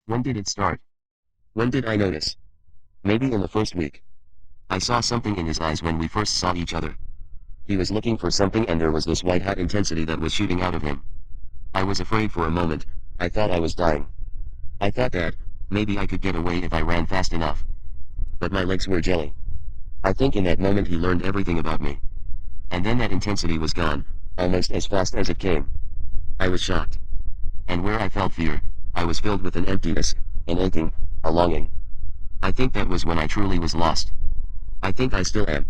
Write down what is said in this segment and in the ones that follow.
When did it start? When did I notice? Maybe in the first week. I saw something in his eyes when we first saw each other. He was looking for something and there was this white-hot intensity that was shooting out of him. I was afraid for a moment. I thought I was dying. I thought that, maybe I could get away if I ran fast enough. But my legs were jelly. I think in that moment he learned everything about me. And then that intensity was gone, almost as fast as it came. I was shocked. And where I felt fear, I was filled with an emptiness, an aching, a longing. I think that was when I truly was lost. I think I still am.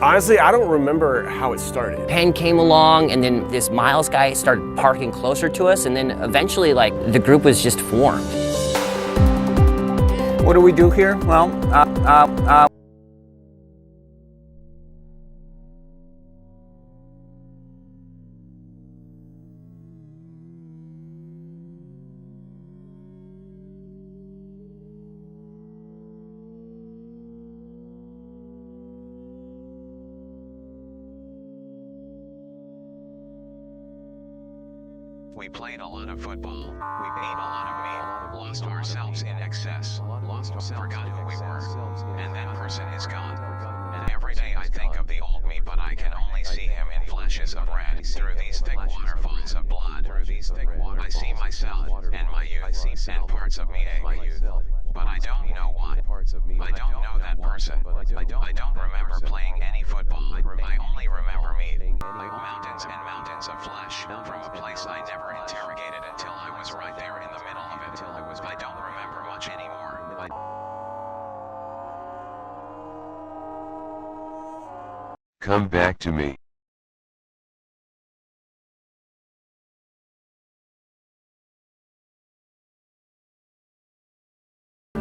Honestly, I don't remember how it started. Penn came along, and then this Miles guy started parking closer to us, and then eventually, like, the group was just formed. What do we do here? Well, We played a lot of football. We ate a lot of meat, lost ourselves in excess, forgot who we were, and that person is gone. And every day I think of the old me, but I can only see him in flashes of red through these thick waterfalls of blood. I see myself and my youth and parts of me ache. But I don't know what. I don't know that person. I don't remember playing any football. I only remember meat. Mountains and mountains of flesh from a place I never interrogated until I was right there in the middle of it. I don't remember much anymore. Come back to me.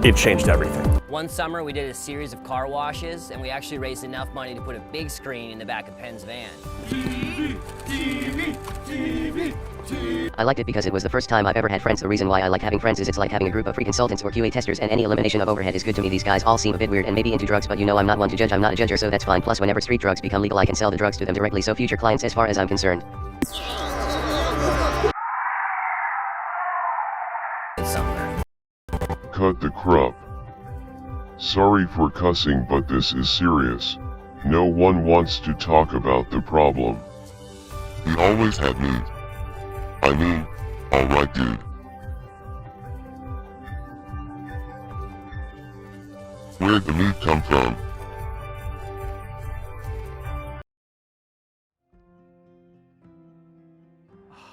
It changed everything. One summer, we did a series of car washes, and we actually raised enough money to put a big screen in the back of Penn's van. I liked it because it was the first time I've ever had friends. The reason why I like having friends is it's like having a group of free consultants or QA testers, and any elimination of overhead is good to me. These guys all seem a bit weird and maybe into drugs, but you know I'm not one to judge. I'm not a judger, so that's fine. Plus, whenever street drugs become legal, I can sell the drugs to them directly, so future clients as far as I'm concerned. Summer. Cut the crap. Sorry for cussing, but this is serious. No one wants to talk about the problem. He always had meat. I mean, alright dude. Where'd the meat come from?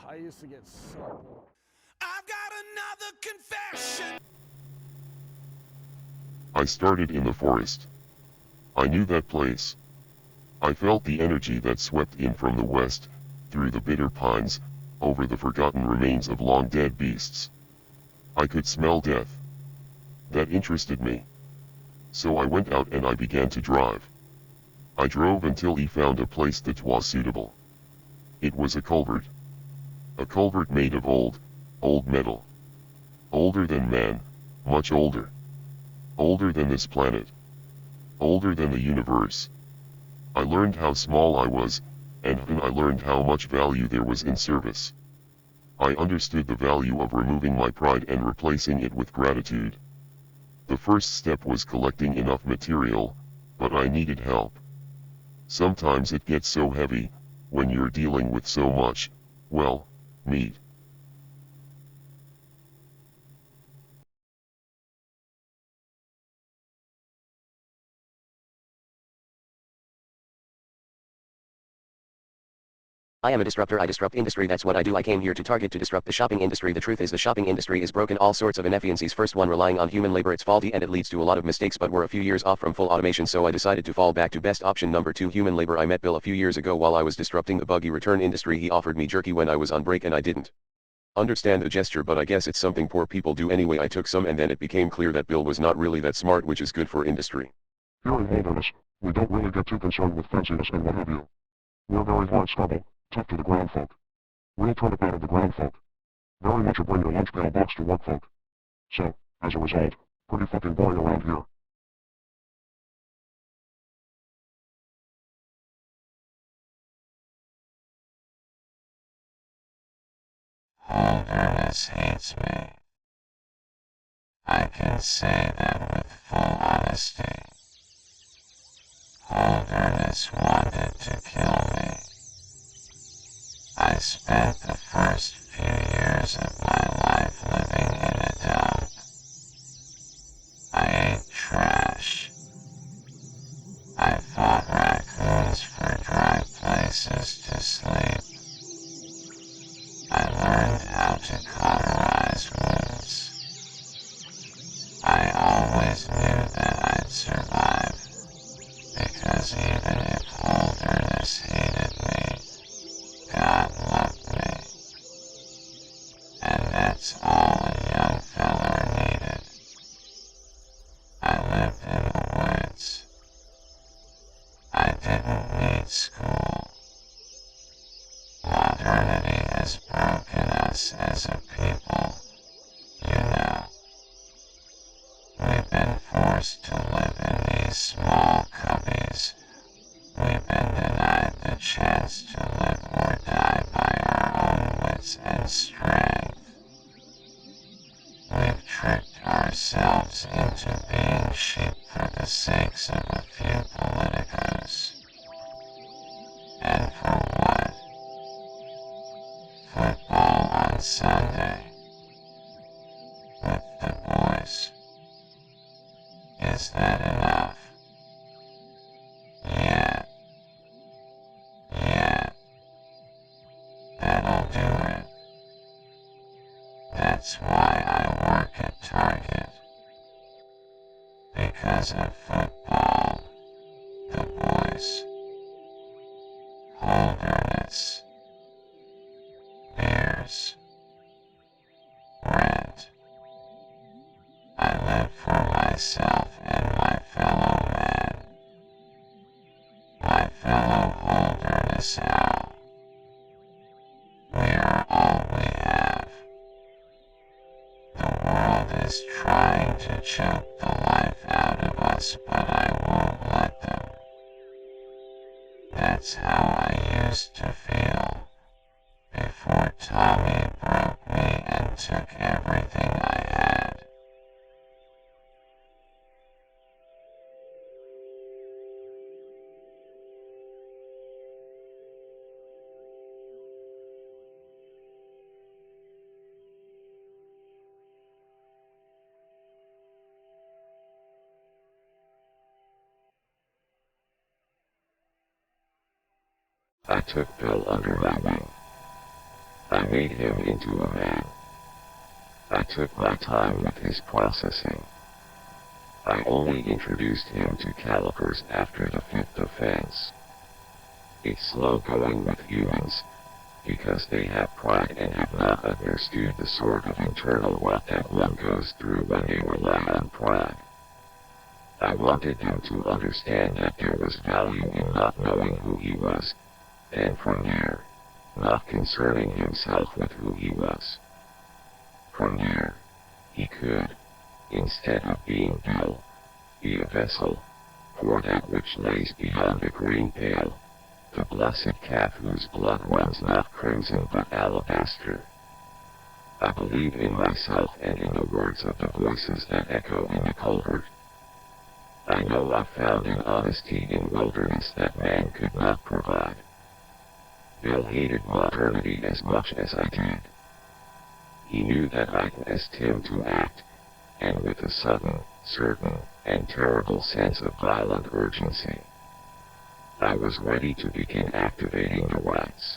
I used to get so... I've got another confession. I started in the forest. I knew that place. I felt the energy that swept in from the west, through the bitter pines, over the forgotten remains of long-dead beasts. I could smell death. That interested me. So I went out and I began to drive. I drove until he found a place that was suitable. It was a culvert. A culvert made of old metal. Older than man, much older. Older than this planet. Older than the universe. I learned how small I was, and then I learned how much value there was in service. I understood the value of removing my pride and replacing it with gratitude. The first step was collecting enough material, but I needed help. Sometimes it gets so heavy, when you're dealing with so much, well, meat. I am a disruptor. I disrupt industry. That's what I do. I came here to target to disrupt the shopping industry. The truth is the shopping industry is broken. All sorts of inefficiencies. First one, relying on human labor. It's faulty and it leads to a lot of mistakes, but we're a few years off from full automation, so I decided to fall back to best option number 2, human labor. I met Bill a few years ago while I was disrupting the buggy return industry. He offered me jerky when I was on break and I didn't understand the gesture, but I guess it's something poor people do anyway. I took some and then it became clear that Bill was not really that smart, which is good for industry. Here in wilderness, we don't really get too concerned with fanciness and what have you. We're very hard scrabble, tough to the ground folk. Real turn out of the ground folk. Very much a bring your lunch pail box to work folk. So, as a result, pretty fucking boring around here. Holderness hates me. I can say that with full honesty. Holderness wanted to kill me. I spent the first few years of my life living in a dump. I ate trash. I fought raccoons for dry places to sleep. I learned how to cauterize wounds. I always knew that I'd survive, because even if Holderness hated me, God loved me. And that's all a young feller needed. I lived in the woods. I didn't need school. Modernity has broken us as a people, you know. We've been forced to live in these small cubbies. We've been denied the chance to live or die by our own wits and strength. We've tricked ourselves into being sheep for the sakes of a few politicos. And for what? Football on Sunday. With the boys. Is that enough? Yeah. Yeah. That'll do it. That's why I work at Target. Because of football. The boys. Holderness. Beers. Rent. I live for myself and my fellow man. My fellow Holderness Owl. We are all we have. The world is trying to choke the life out of us, but I won't let them. That's how I used to feel before Tommy broke me and took everything I had. I took Bill under my wing. I made him into a man. I took my time with his processing. I only introduced him to calipers after the fifth offense. It's slow going with humans, because they have pride and have not understood the sort of internal rut that one goes through when they rely on pride. I wanted him to understand that there was value in not knowing who he was, and from there, not concerning himself with who he was. From there, he could, instead of being Bill, be a vessel for that which lays beyond the green pale, the blessed calf whose blood runs not crimson but alabaster. I believe in myself and in the words of the voices that echo in the culvert. I know I found an honesty in wilderness that man could not provide. Bill hated modernity as much as I did. He knew that I asked him to act, and with a sudden, certain, and terrible sense of violent urgency. I was ready to begin activating the rights.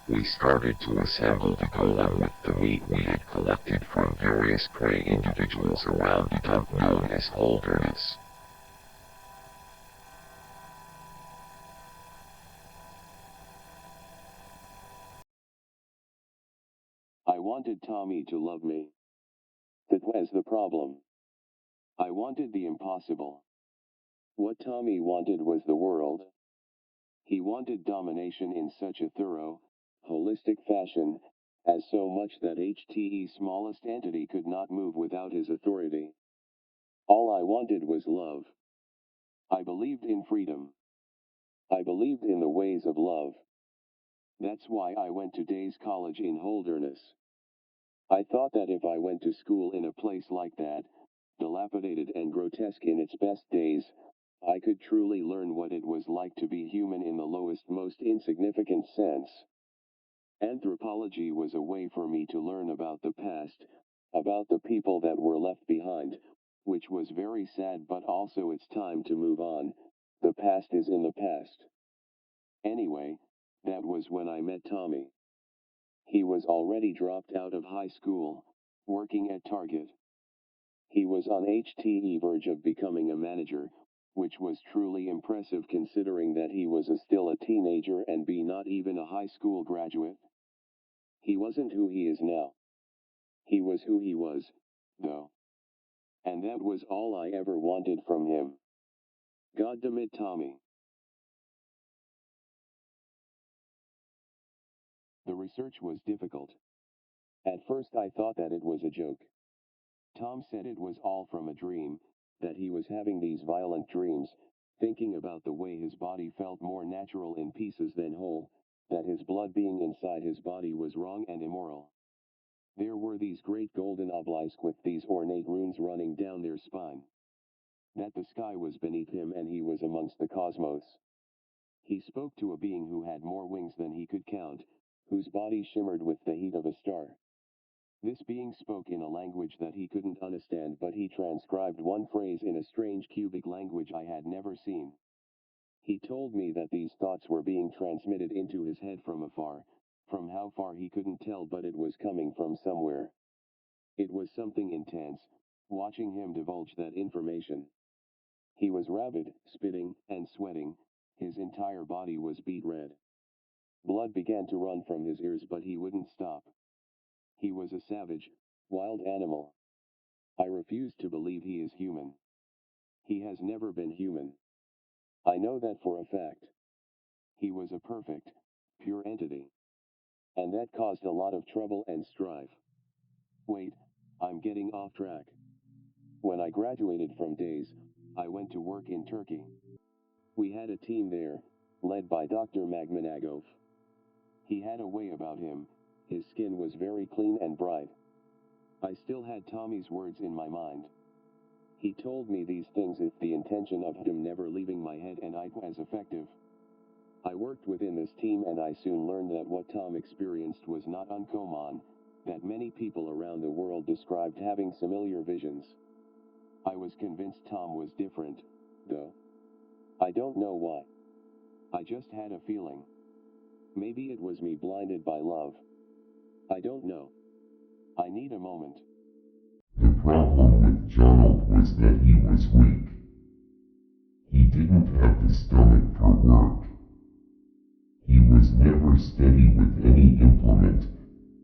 We started to assemble the golem with the meat we had collected from various prey individuals around the dump known as Holderness. I wanted Tommy to love me. That was the problem. I wanted the impossible. What Tommy wanted was the world. He wanted domination in such a thorough, holistic fashion, as so much that HTE's smallest entity could not move without his authority. All I wanted was love. I believed in freedom. I believed in the ways of love. That's why I went to Days College in Holderness. I thought that if I went to school in a place like that, dilapidated and grotesque in its best days, I could truly learn what it was like to be human in the lowest, most insignificant sense. Anthropology was a way for me to learn about the past, about the people that were left behind, which was very sad, but also it's time to move on. The past is in the past. Anyway, that was when I met Tommy. He was already dropped out of high school, working at Target. He was on HTE verge of becoming a manager, which was truly impressive considering that he was still a teenager and not even a high school graduate. He wasn't who he is now. He was who he was, though. And that was all I ever wanted from him. Goddamn it, Tommy. The research was difficult. At first I thought that it was a joke. Tom said it was all from a dream, that he was having these violent dreams, thinking about the way his body felt more natural in pieces than whole, that his blood being inside his body was wrong and immoral. There were these great golden obelisks with these ornate runes running down their spine. That the sky was beneath him and he was amongst the cosmos. He spoke to a being who had more wings than he could count, whose body shimmered with the heat of a star. This being spoke in a language that he couldn't understand, but he transcribed one phrase in a strange cubic language I had never seen. He told me that these thoughts were being transmitted into his head from afar, from how far he couldn't tell, but it was coming from somewhere. It was something intense, watching him divulge that information. He was rabid, spitting, and sweating. His entire body was beet red. Blood began to run from his ears, but he wouldn't stop. He was a savage, wild animal. I refuse to believe he is human. He has never been human. I know that for a fact. He was a perfect, pure entity. And that caused a lot of trouble and strife. Wait, I'm getting off track. When I graduated from Days, I went to work in Turkey. We had a team there, led by Dr. Magmanagov. He had a way about him. His skin was very clean and bright. I still had Tommy's words in my mind. He told me these things with the intention of him never leaving my head, and I was effective. I worked within this team and I soon learned that what Tom experienced was not uncommon, that many people around the world described having similar visions. I was convinced Tom was different, though. I don't know why. I just had a feeling. Maybe it was me blinded by love. I don't know. I need a moment. The problem with Jonald was that he was weak. He didn't have the stomach for work. He was never steady with any implement,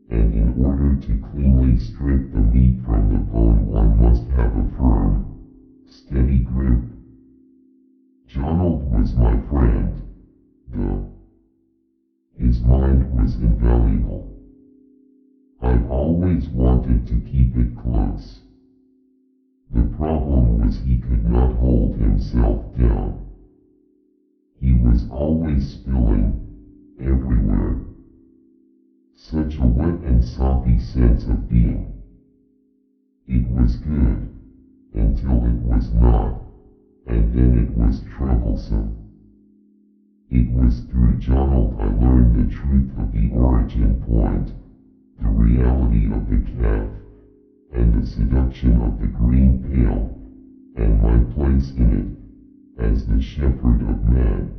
and in order to cleanly strip the meat from the bone one must have a firm, steady grip. Jonald was my friend, though. His mind was invaluable. I've always wanted to keep it close. The problem was he could not hold himself down. He was always spilling, everywhere. Such a wet and soppy sense of being. It was good, until it was not, and then it was troublesome. It was through Jonald I learned the truth of the origin point, the reality of the calf, and the seduction of the green pail, and my place in it, as the shepherd of man.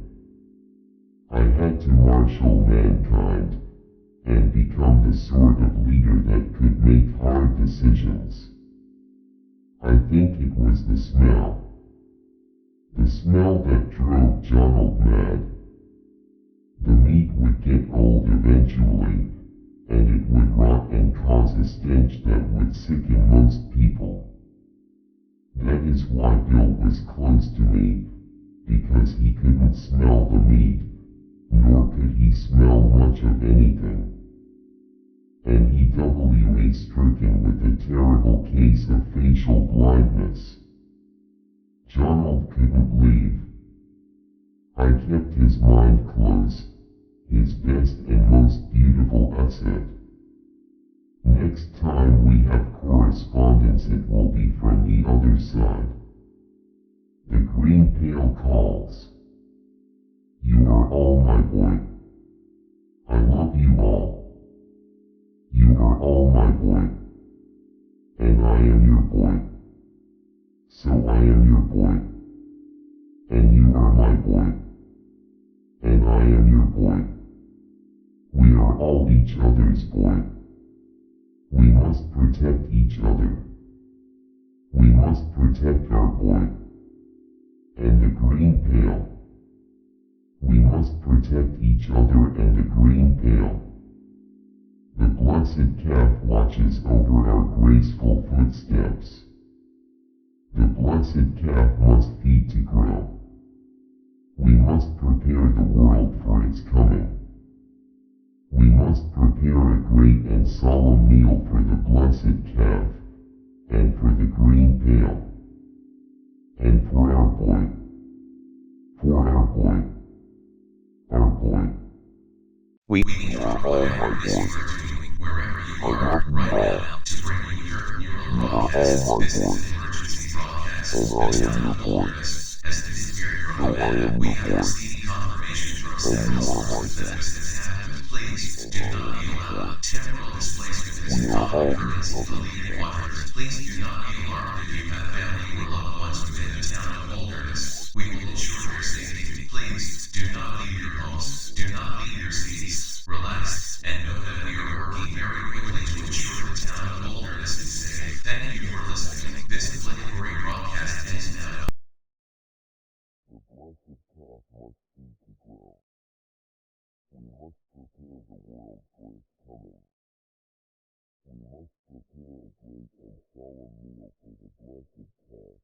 I had to marshal mankind, and become the sort of leader that could make hard decisions. I think it was the smell. The smell that drove Jonald mad. The meat would get old eventually, and it would rot and cause a stench that would sicken most people. That is why Bill was close to me, because he couldn't smell the meat, nor could he smell much of anything. And he WA stricken with a terrible case of facial blindness. Jonald couldn't leave. I kept his mind close, his best and most beautiful asset. Next time we have correspondence, it will be from the other side. The green pale calls. You are all my boy. I love you all. You are all my boy. And I am your boy. So I am your boy. And you are my boy. And I am your boy. We are all each other's boy. We must protect each other. We must protect our boy. And the green pale. We must protect each other and the green pale. The blessed calf watches over our graceful footsteps. The blessed calf must feed to grow. We must prepare the world for its coming. We must prepare a great and solemn meal for the blessed calf, and for the green pale, and for our boy. For our boy. Our boy. We are all my boy. I love you all. You are all my boy. And I am your boy. So I am your boy. And you are my boy. We are all each other. Please do not be alarmed if you have family or loved ones within the town of Holderness. We will ensure your safety. Please do not leave your homes. Do not leave your seats. Relax and know that we are working very quickly to ensure the town of Holderness is safe. Thank you for listening. This inflammatory broadcast ends now. The blessed calf must feed to grow. We must prepare the world for its coming. We must prepare a great and solemn meal for the blessed calf,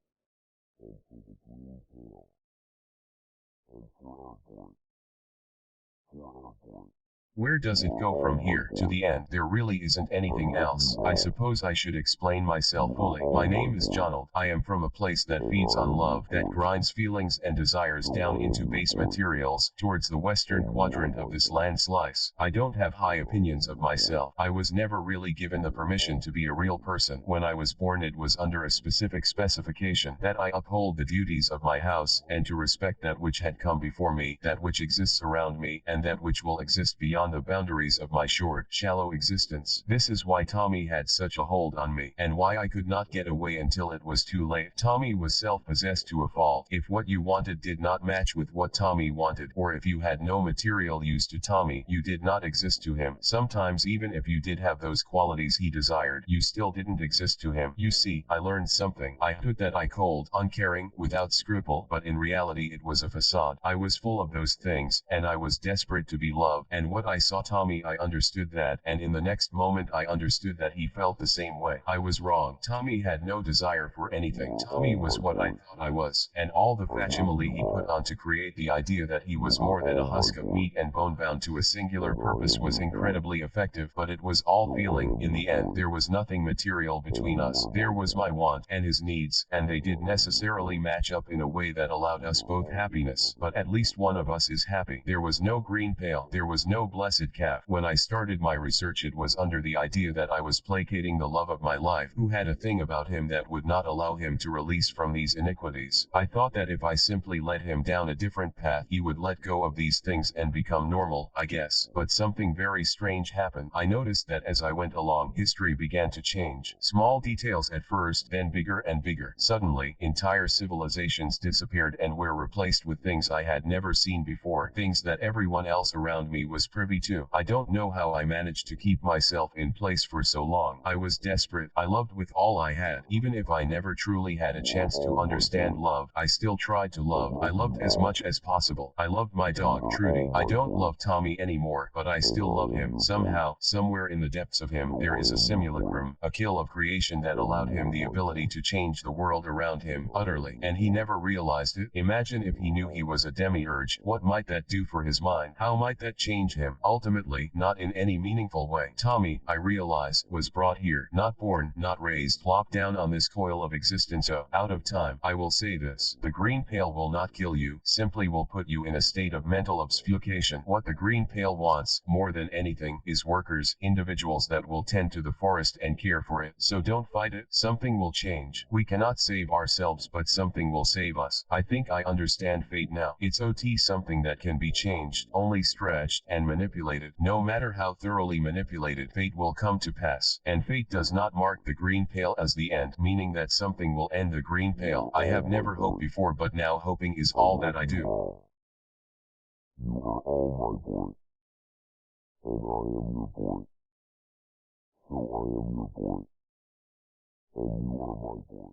and for the green pale, and for our boy. For our boy. Where does it go from here to the end? There really isn't anything else. I suppose I should explain myself fully. My name is Jonald. I am from a place that feeds on love, that grinds feelings and desires down into base materials, towards the western quadrant of this land slice. I don't have high opinions of myself. I was never really given the permission to be a real person. When I was born, it was under a specific specification that I uphold the duties of my house, and to respect that which had come before me, that which exists around me, and that which will exist beyond the boundaries of my short, shallow existence. This is why Tommy had such a hold on me, and why I could not get away until it was too late. Tommy was self-possessed to a fault. If what you wanted did not match with what Tommy wanted, or if you had no material use to Tommy, you did not exist to him. Sometimes even if you did have those qualities he desired, you still didn't exist to him. You see, I learned something. I thought that I cold, uncaring, without scruple, but in reality it was a facade. I was full of those things, and I was desperate to be loved, and what I saw Tommy, I understood that, and in the next moment I understood that he felt the same way. I was wrong. Tommy had no desire for anything. Tommy was what I thought I was, and all the facsimile he put on to create the idea that he was more than a husk of meat and bone bound to a singular purpose was incredibly effective, but it was all feeling. In the end, there was nothing material between us. There was my want and his needs, and they did necessarily match up in a way that allowed us both happiness, but at least one of us is happy. There was no green pale. There was no blessed calf. When I started my research, it was under the idea that I was placating the love of my life, who had a thing about him that would not allow him to release from these iniquities. I thought that if I simply led him down a different path, he would let go of these things and become normal, I guess. But something very strange happened. I noticed that as I went along, history began to change. Small details at first, then bigger and bigger. Suddenly, entire civilizations disappeared and were replaced with things I had never seen before, things that everyone else around me was privy to. I don't know how I managed to keep myself in place for so long. I was desperate. I loved with all I had. Even if I never truly had a chance to understand love, I still tried to love. I loved as much as possible. I loved my dog, Trudy. I don't love Tommy anymore, but I still love him. Somehow, somewhere in the depths of him, there is a simulacrum, a kill of creation that allowed him the ability to change the world around him utterly, and he never realized it. Imagine if he knew he was a demiurge. What might that do for his mind? How might that change him? him. Ultimately, not in any meaningful way. Tommy, I realize, was brought here, not born, not raised, plopped down on this coil of existence. So, out of time, I will say this. The green pale will not kill you, simply will put you in a state of mental obfuscation. What the green pale wants, more than anything, is workers, individuals that will tend to the forest and care for it. So don't fight it. Something will change. We cannot save ourselves, but something will save us. I think I understand fate now. It's something that can be changed, only stretched and manipulated. No matter how thoroughly manipulated, fate will come to pass. And fate does not mark the green pale as the end, meaning that something will end the green pale. I have never hoped before, but now hoping is all that I do. You are all my boy, and I am your boy. So I am your boy, and you are my boy,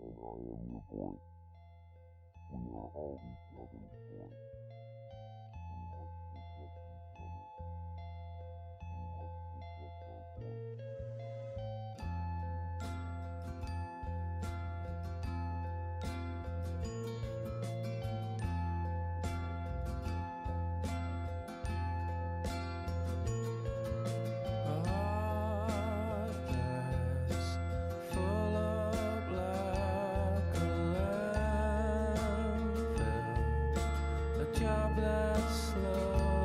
and I am your boy. We are all each other's boy. We must protect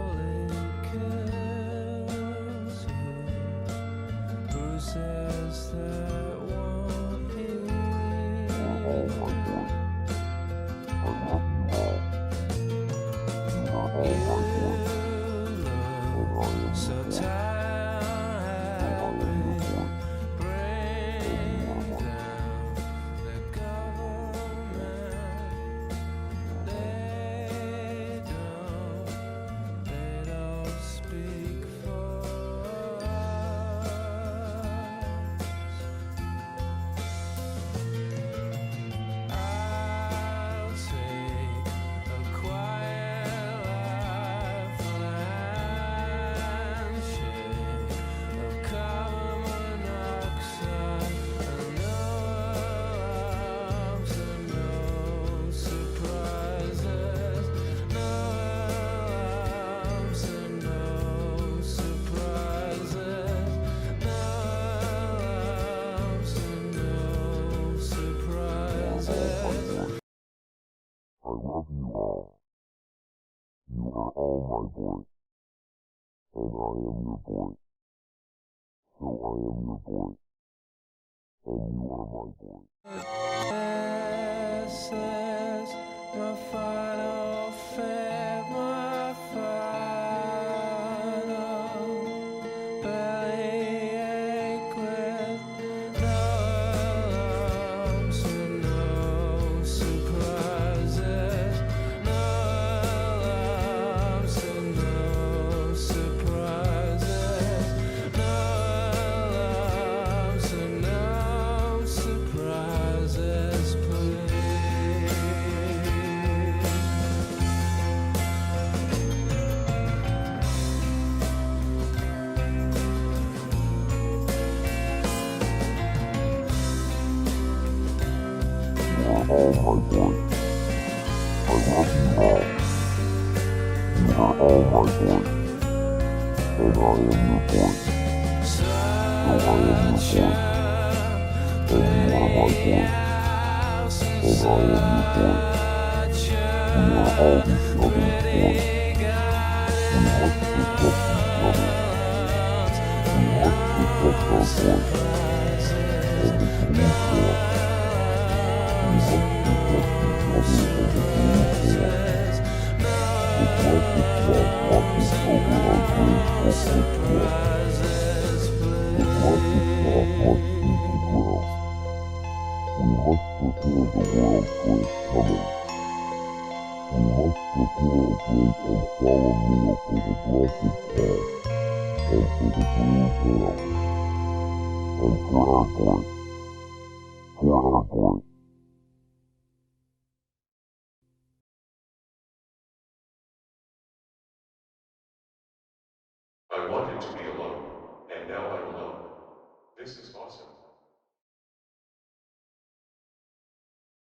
each other. We must protect our boy. I wanted to be alone, and now I'm alone. This is awesome.